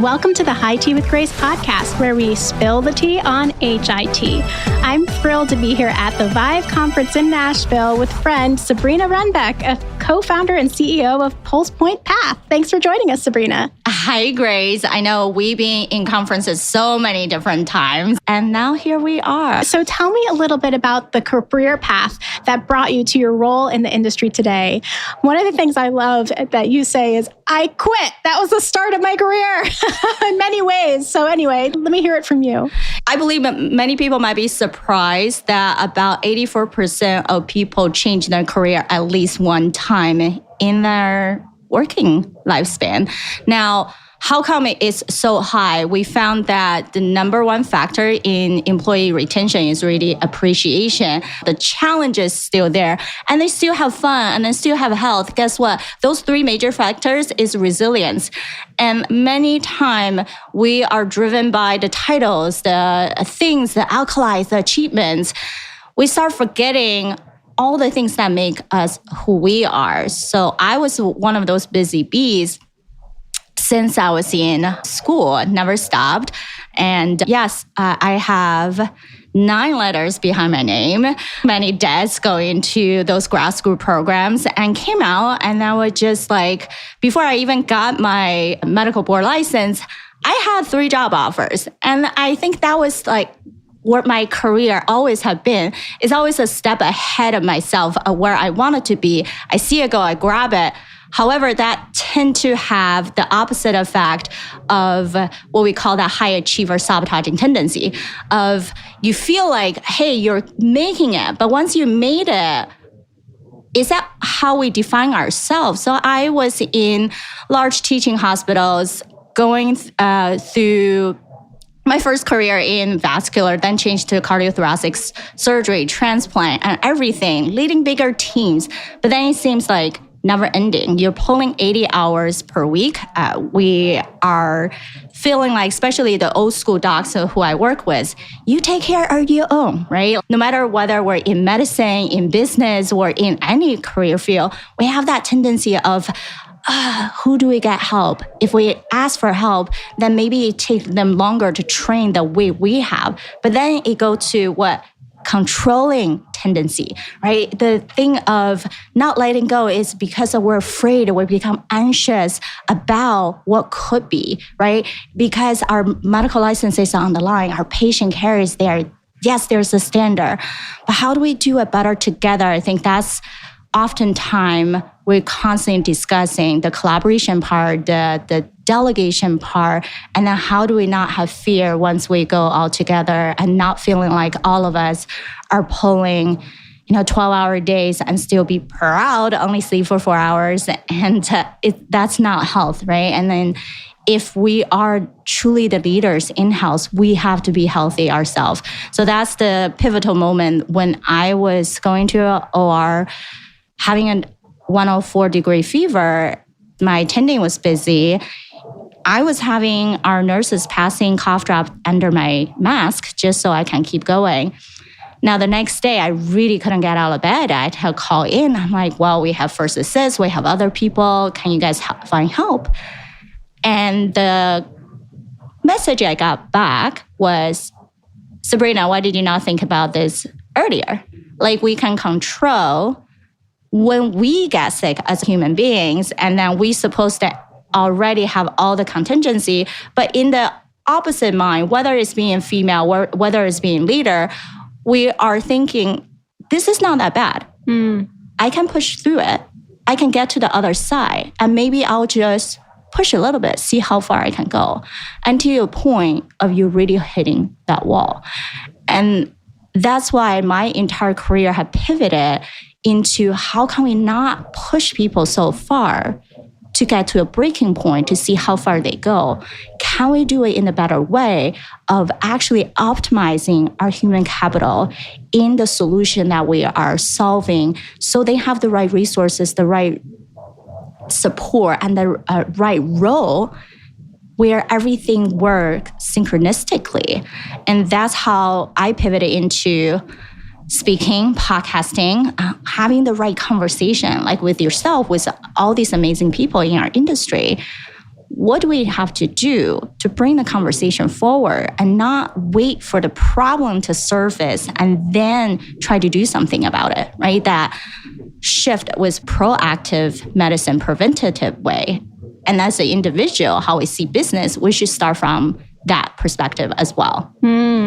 Welcome to the High Tea with Grace podcast, where we spill the tea on HIT. I'm thrilled to be here at the ViVE conference in Nashville with friend Sabrina Runbeck, a co-founder and CEO of PulsePoint Path. Thanks for joining us, Sabrina. Hi, Grace. I know we've been in conferences so many different times, and now here we are. So tell me a little bit about the career path that brought you to your role in the industry today. One of the things I love that you say is, I quit. That was the start of my career in many ways. So anyway, let me hear it from you. I believe many people might be surprised that about 84% of people change their career at least one time in their working lifespan. Now, how come it is so high? We found that the number one factor in employee retention is really appreciation. The challenge is still there, and they still have fun, and they still have health. Guess what? Those three major factors is resilience. And many times we are driven by the titles, the things, the accolades, the achievements. We start forgetting all the things that make us who we are. So I was one of those busy bees since I was in school, never stopped. And yes, I have 9 letters behind my name, many debts going to those grad school programs, and came out. And I was just like, before I even got my medical board license, I had 3 job offers. And I think that was like what my career always had been. Is always a step ahead of myself of where I wanted to be. I see it go, I grab it. However, that tend to have the opposite effect of what we call that high achiever sabotaging tendency of you feel like, hey, you're making it. But once you made it, is that how we define ourselves? So I was in large teaching hospitals going through my first career in vascular, then changed to cardiothoracic surgery, transplant, and everything, leading bigger teams. But then it seems like never ending. You're pulling 80 hours per week. We are feeling like, especially the old school docs who I work with, you take care of your own, right? No matter whether we're in medicine, in business, or in any career field, we have that tendency of, who do we get help? If we ask for help, then maybe it takes them longer to train the way we have. But then it goes to what? Controlling tendency, right? The thing of not letting go is because we're afraid, we become anxious about what could be, right? Because our medical license is on the line, our patient care is there. Yes, there's a standard, but how do we do it better together? I think that's oftentimes we're constantly discussing the collaboration part, the delegation part, and then how do we not have fear once we go all together and not feeling like all of us are pulling 12-hour days and still be proud, only sleep for 4 hours, and that's not health, right? And then if we are truly the leaders in-house, we have to be healthy ourselves. So that's the pivotal moment when I was going to an OR, having a 104-degree fever. My attending was busy. I was having our nurses passing cough drop under my mask just so I can keep going. Now, the next day, I really couldn't get out of bed. I had to call in. I'm like, well, we have first assist. We have other people. Can you guys find help? And the message I got back was, Sabrina, why did you not think about this earlier? Like, we can control when we get sick as human beings, and then we're supposed to already have all the contingency. But in the opposite mind, whether it's being female or whether it's being leader, we are thinking, this is not that bad. I can push through it. I can get to the other side. And maybe I'll just push a little bit, see how far I can go until a point of you really hitting that wall. And that's why my entire career had pivoted into how can we not push people so far to get to a breaking point to see how far they go? Can we do it in a better way of actually optimizing our human capital in the solution that we are solving so they have the right resources, the right support, and the right role where everything works synchronistically? And that's how I pivoted into speaking, podcasting, having the right conversation, like with yourself, with all these amazing people in our industry. what do we have to do to bring the conversation forward and not wait for the problem to surface and then try to do something about it, right? That shift was proactive medicine, preventative way. And as an individual, how we see business, we should start from that perspective as well.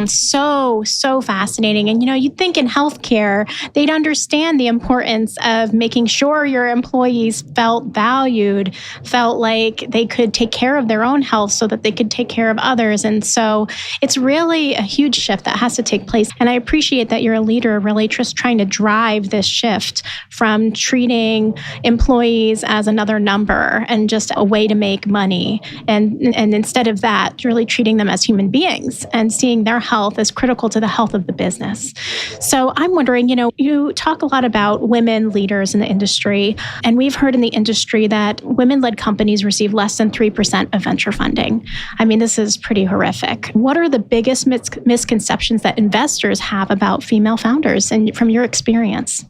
So fascinating. And, you'd think in healthcare, they'd understand the importance of making sure your employees felt valued, felt like they could take care of their own health so that they could take care of others. And so it's really a huge shift that has to take place. And I appreciate that you're a leader really just trying to drive this shift from treating employees as another number and just a way to make money. And instead of that, really treating them as human beings and seeing their health as critical to the health of the business. So I'm wondering, you talk a lot about women leaders in the industry, and we've heard in the industry that women-led companies receive less than 3% of venture funding. I mean, this is pretty horrific. What are the biggest misconceptions that investors have about female founders and from your experience?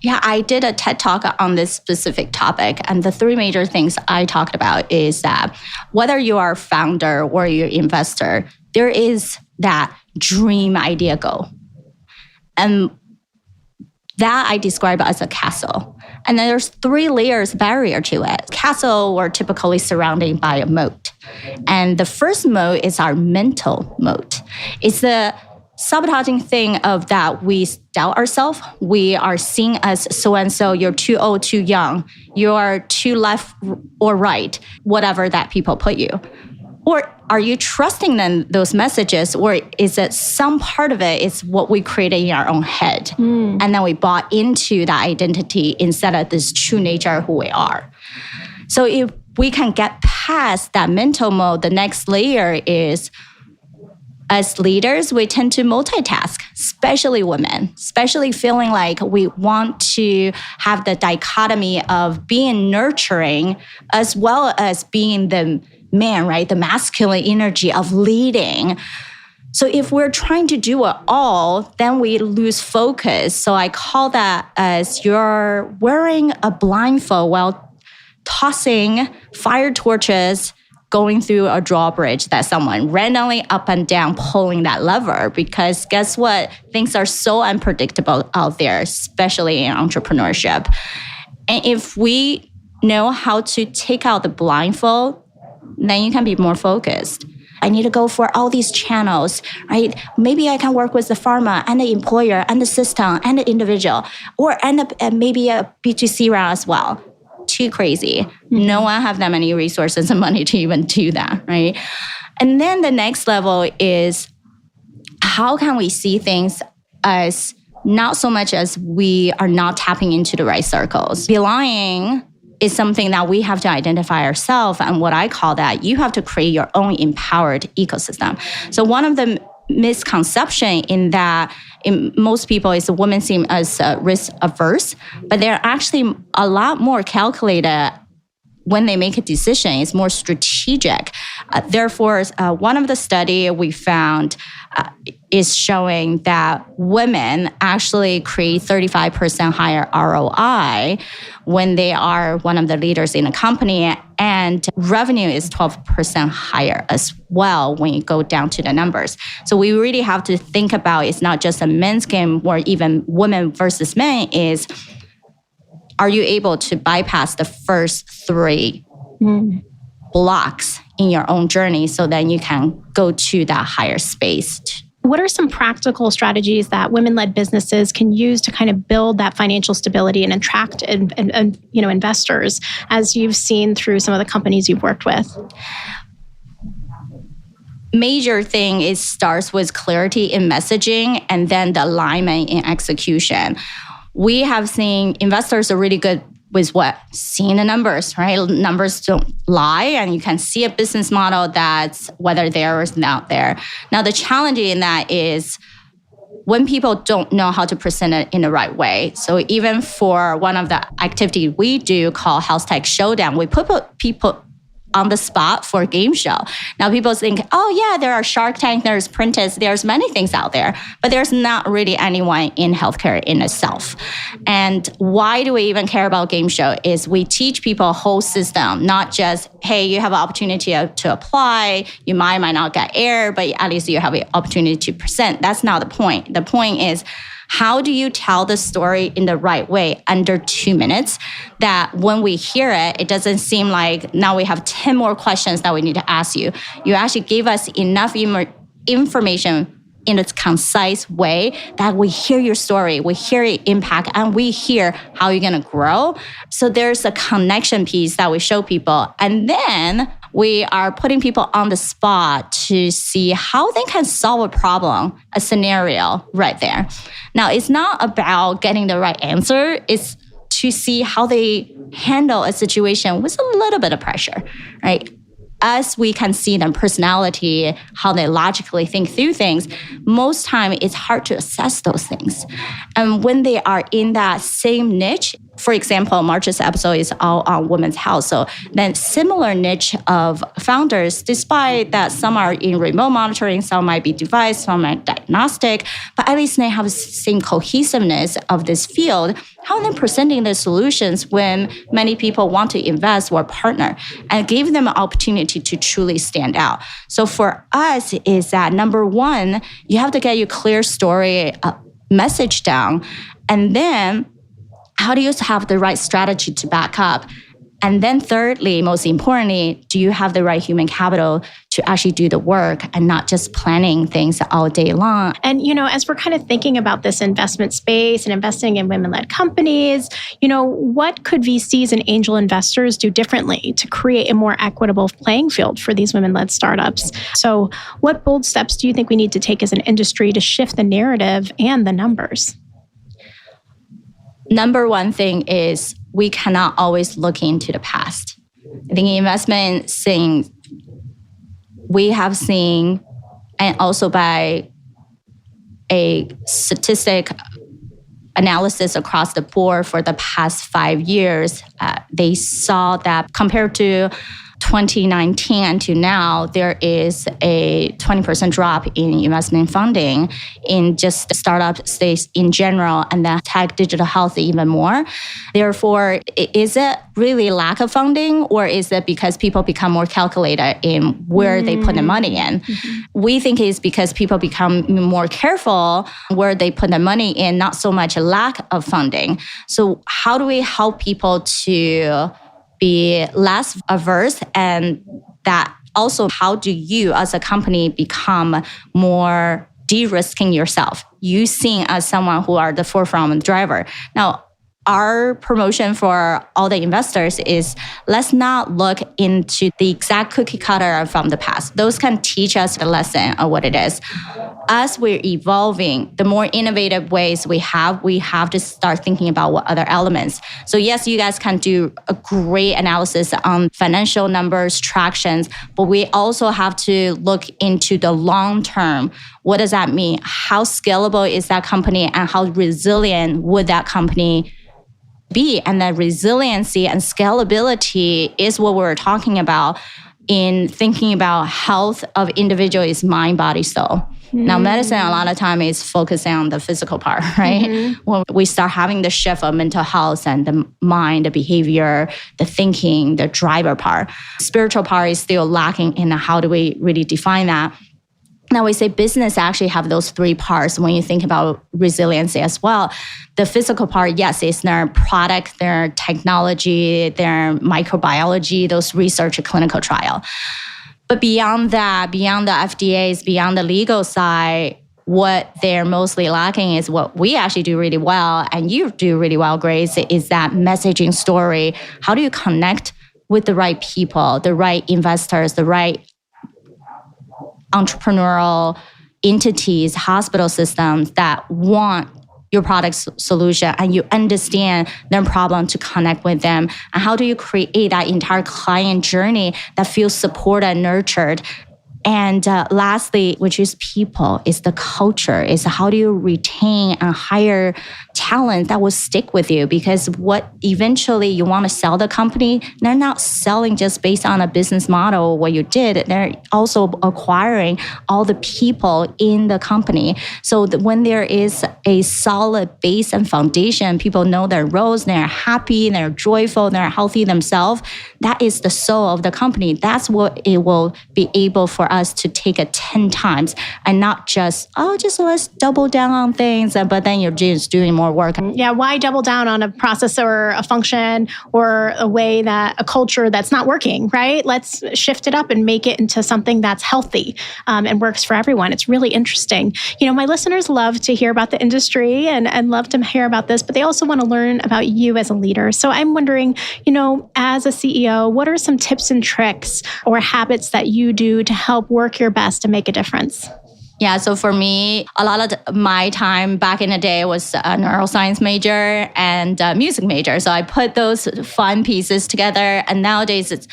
Yeah, I did a TED Talk on this specific topic. And the three major things I talked about is that whether you are a founder or you're an investor, there is that dream idea goal. And that I describe as a castle. And then there's 3 layers barrier to it. Castle are typically surrounded by a moat. And the first moat is our mental moat. It's the sabotaging thing of that we doubt ourselves. We are seen as so-and-so, you're too old, too young, you're too left or right, whatever that people put you. Or are you trusting them, those messages, or is it some part of it is what we created in our own head? And then we bought into that identity instead of this true nature of who we are. So if we can get past that mental mode, the next layer is, as leaders, we tend to multitask, especially women, especially feeling like we want to have the dichotomy of being nurturing as well as being the man, right? The masculine energy of leading. So if we're trying to do it all, then we lose focus. So I call that as you're wearing a blindfold while tossing fire torches going through a drawbridge that someone randomly up and down pulling that lever, because guess what? Things are so unpredictable out there, especially in entrepreneurship. And if we know how to take out the blindfold, then you can be more focused. I need to go for all these channels, right? Maybe I can work with the pharma and the employer and the system and the individual, or end up at maybe a B2C route as well. Too crazy. No one have that many resources and money to even do that, right? And then the next level is how can we see things as not so much as we are not tapping into the right circles. Belonging is something that we have to identify ourselves, and what I call that, you have to create your own empowered ecosystem. So one of the misconception in that in most people is women seem as risk averse, but they're actually a lot more calculated when they make a decision. It's more strategic. Therefore, one of the study we found is showing that women actually create 35% higher ROI when they are one of the leaders in a company, and revenue is 12% higher as well when you go down to the numbers. So we really have to think about it's not just a men's game or even women versus men, is are you able to bypass the first 3 blocks in your own journey so then you can go to that higher space? What are some practical strategies that women-led businesses can use to kind of build that financial stability and attract investors, as you've seen through some of the companies you've worked with? Major thing is starts with clarity in messaging and then the alignment in execution. We have seen investors are really good with what? Seeing the numbers, right? Numbers don't lie, and you can see a business model that's whether there or is not there. Now, the challenge in that is when people don't know how to present it in the right way. So even for one of the activity we do called Health Tech Showdown, we put people on the spot for a game show. Now people think, oh yeah, there are Shark Tank, there's Prentice, there's many things out there, but there's not really anyone in healthcare in itself. And why do we even care about game show is we teach people a whole system, not just, hey, you have an opportunity to apply, you might not get air, but at least you have an opportunity to present. That's not the point. The point is, how do you tell the story in the right way under 2 minutes that when we hear it, it doesn't seem like now we have 10 more questions that we need to ask you. You actually gave us enough information in its concise way that we hear your story, we hear your impact, and we hear how you're going to grow. So there's a connection piece that we show people. And then we are putting people on the spot to see how they can solve a problem, a scenario right there. Now, it's not about getting the right answer. It's to see how they handle a situation with a little bit of pressure, right? As we can see their personality, how they logically think through things, most time it's hard to assess those things. And when they are in that same niche, for example, March's episode is all on women's health. So then similar niche of founders, despite that some are in remote monitoring, some might be device, some are diagnostic, but at least they have the same cohesiveness of this field. How are they presenting their solutions when many people want to invest or partner and give them an opportunity to truly stand out? So for us is that number one, you have to get your clear story message down. And then how do you have the right strategy to back up? And then thirdly, most importantly, do you have the right human capital to actually do the work and not just planning things all day long? And, as we're kind of thinking about this investment space and investing in women-led companies, what could VCs and angel investors do differently to create a more equitable playing field for these women-led startups? So what bold steps do you think we need to take as an industry to shift the narrative and the numbers? Number one thing is we cannot always look into the past. I think investment thing we have seen, and also by a statistic analysis across the board for the past 5 years, they saw that compared to 2019 and to now, there is a 20% drop in investment funding in just startup space in general, and the tech digital health even more. Therefore, is it really lack of funding, or is it because people become more calculated in where they put the money in? Mm-hmm. We think it's because people become more careful where they put the money in, not so much a lack of funding. So how do we help people to be less averse, and that also how do you as a company become more de-risking yourself? You seen as someone who are the forefront driver. Now, our promotion for all the investors is let's not look into the exact cookie cutter from the past. Those can teach us the lesson of what it is. As we're evolving, the more innovative ways we have to start thinking about what other elements. So yes, you guys can do a great analysis on financial numbers, tractions, but we also have to look into the long term. What does that mean? How scalable is that company, and how resilient would that company be? And that resiliency and scalability is what we're talking about in thinking about health of individual is mind, body, soul. Now, medicine a lot of time is focusing on the physical part, right? Mm-hmm. When we start having the shift of mental health and the mind, the behavior, the thinking, the driver part, spiritual part is still lacking in how do we really define that? Now we say business actually have those three parts when you think about resiliency as well. The physical part, yes, is their product, their technology, their microbiology, those research, clinical trial. But beyond that, beyond the FDAs, beyond the legal side, what they're mostly lacking is what we actually do really well, and you do really well, Grace, is that messaging story. How do you connect with the right people, the right investors, the right entrepreneurial entities, hospital systems that want your product solution, and you understand their problem to connect with them? And how do you create that entire client journey that feels supported and nurtured And lastly, which is people, is the culture, is how do you retain and hire talent that will stick with you? Because what eventually you want to sell the company, they're not selling just based on a business model, what you did. They're also acquiring all the people in the company. So when there is a solid base and foundation, people know their roles, they're happy, they're joyful, they're healthy themselves. That is the soul of the company. That's what it will be able for us to take it 10 times and not just let's double down on things, but then you're just doing more work. Yeah, why double down on a process or a function or a culture that's not working, right? Let's shift it up and make it into something that's healthy and works for everyone. It's really interesting. My listeners love to hear about the industry and love to hear about this, but they also want to learn about you as a leader. So I'm wondering, as a CEO, what are some tips and tricks or habits that you do to help work your best to make a difference? Yeah, so for me, a lot of my time back in the day was a neuroscience major and a music major. So I put those fun pieces together. And nowadays, it's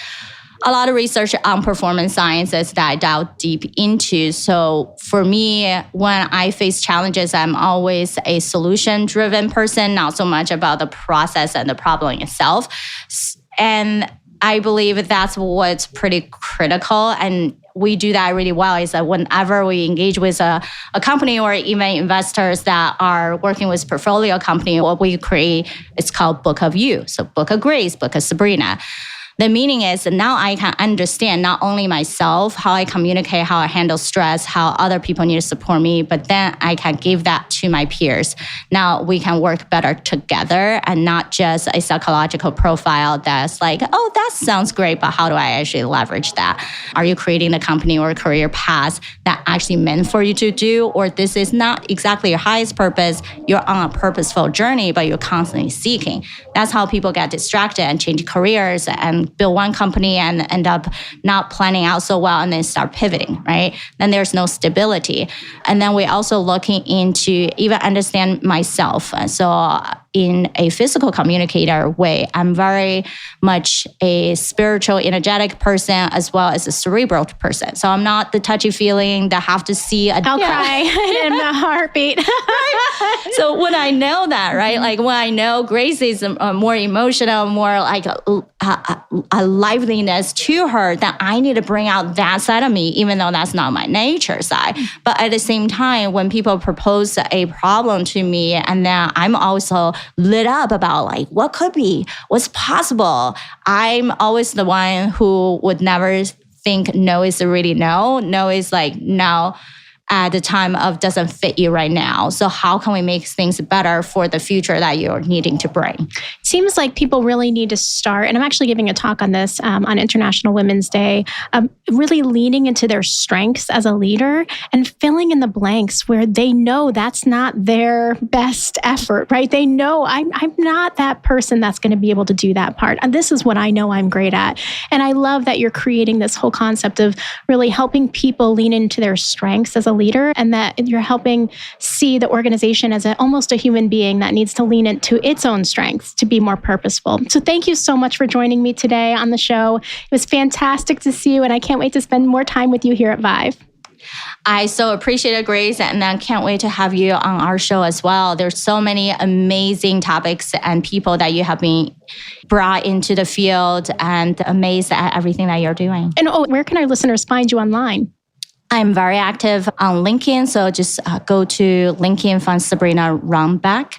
a lot of research on performance sciences that I dive deep into. So for me, when I face challenges, I'm always a solution-driven person, not so much about the process and the problem itself. And I believe that's what's pretty critical. And we do that really well, is that whenever we engage with a company or even investors that are working with portfolio company, what we create is called Book of You. So Book of Grace, Book of Sabrina. The meaning is now I can understand not only myself, how I communicate, how I handle stress, how other people need to support me, but then I can give that to my peers. Now we can work better together and not just a psychological profile that's like, oh, that sounds great, but how do I actually leverage that? Are you creating a company or a career path that actually meant for you to do? Or this is not exactly your highest purpose. You're on a purposeful journey, but you're constantly seeking. That's how people get distracted and change careers and build one company and end up not planning out so well and then start pivoting, right? Then there's no stability. And then we're also looking into even understand myself. So in a physical communicator way, I'm very much a spiritual, energetic person as well as a cerebral person. So I'm not the touchy-feeling that have to see I'll cry in a heartbeat. Right? So when I know that, right? Like when I know Grace is more emotional, more like a liveliness to her, that I need to bring out that side of me, even though that's not my nature side. But at the same time, when people propose a problem to me, and then I'm also lit up about like what could be, what's possible, I'm always the one who would never think no is really no. No is like no at the time of doesn't fit you right now. So how can we make things better for the future that you're needing to bring? It seems like people really need to start, and I'm actually giving a talk on this on International Women's Day, really leaning into their strengths as a leader and filling in the blanks where they know that's not their best effort, right? They know I'm not that person that's going to be able to do that part. And this is what I know I'm great at. And I love that you're creating this whole concept of really helping people lean into their strengths as a leader, and that you're helping see the organization as almost a human being that needs to lean into its own strengths to be more purposeful. So thank you so much for joining me today on the show. It was fantastic to see you, and I can't wait to spend more time with you here at ViVE. I so appreciate it, Grace, and I can't wait to have you on our show as well. There's so many amazing topics and people that you have been brought into the field, and amazed at everything that you're doing. And where can our listeners find you online? I'm very active on LinkedIn, so just go to LinkedIn, find Sabrina Runbeck.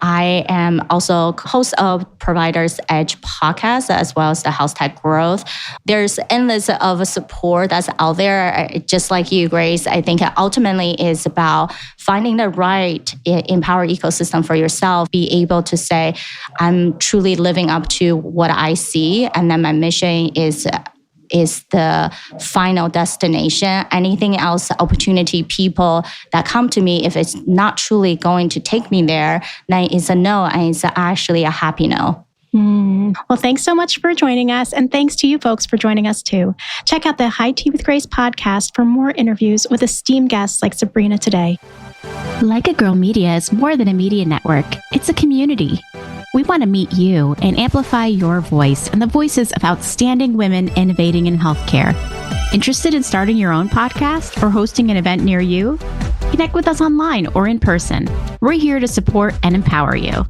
I am also host of Provider's Edge podcast, as well as the Health Tech Growth. There's endless of support that's out there. Just like you, Grace, I think it ultimately is about finding the right empowered ecosystem for yourself, be able to say, I'm truly living up to what I see, and then my mission is the final destination. Anything else, opportunity, people that come to me, if it's not truly going to take me there, then it's a no, and it's actually a happy no. Well, thanks so much for joining us. And thanks to you folks for joining us too. Check out the High Tea with Grace podcast for more interviews with esteemed guests like Sabrina today. Like a Girl Media is more than a media network. It's a community. We want to meet you and amplify your voice and the voices of outstanding women innovating in healthcare. Interested in starting your own podcast or hosting an event near you? Connect with us online or in person. We're here to support and empower you.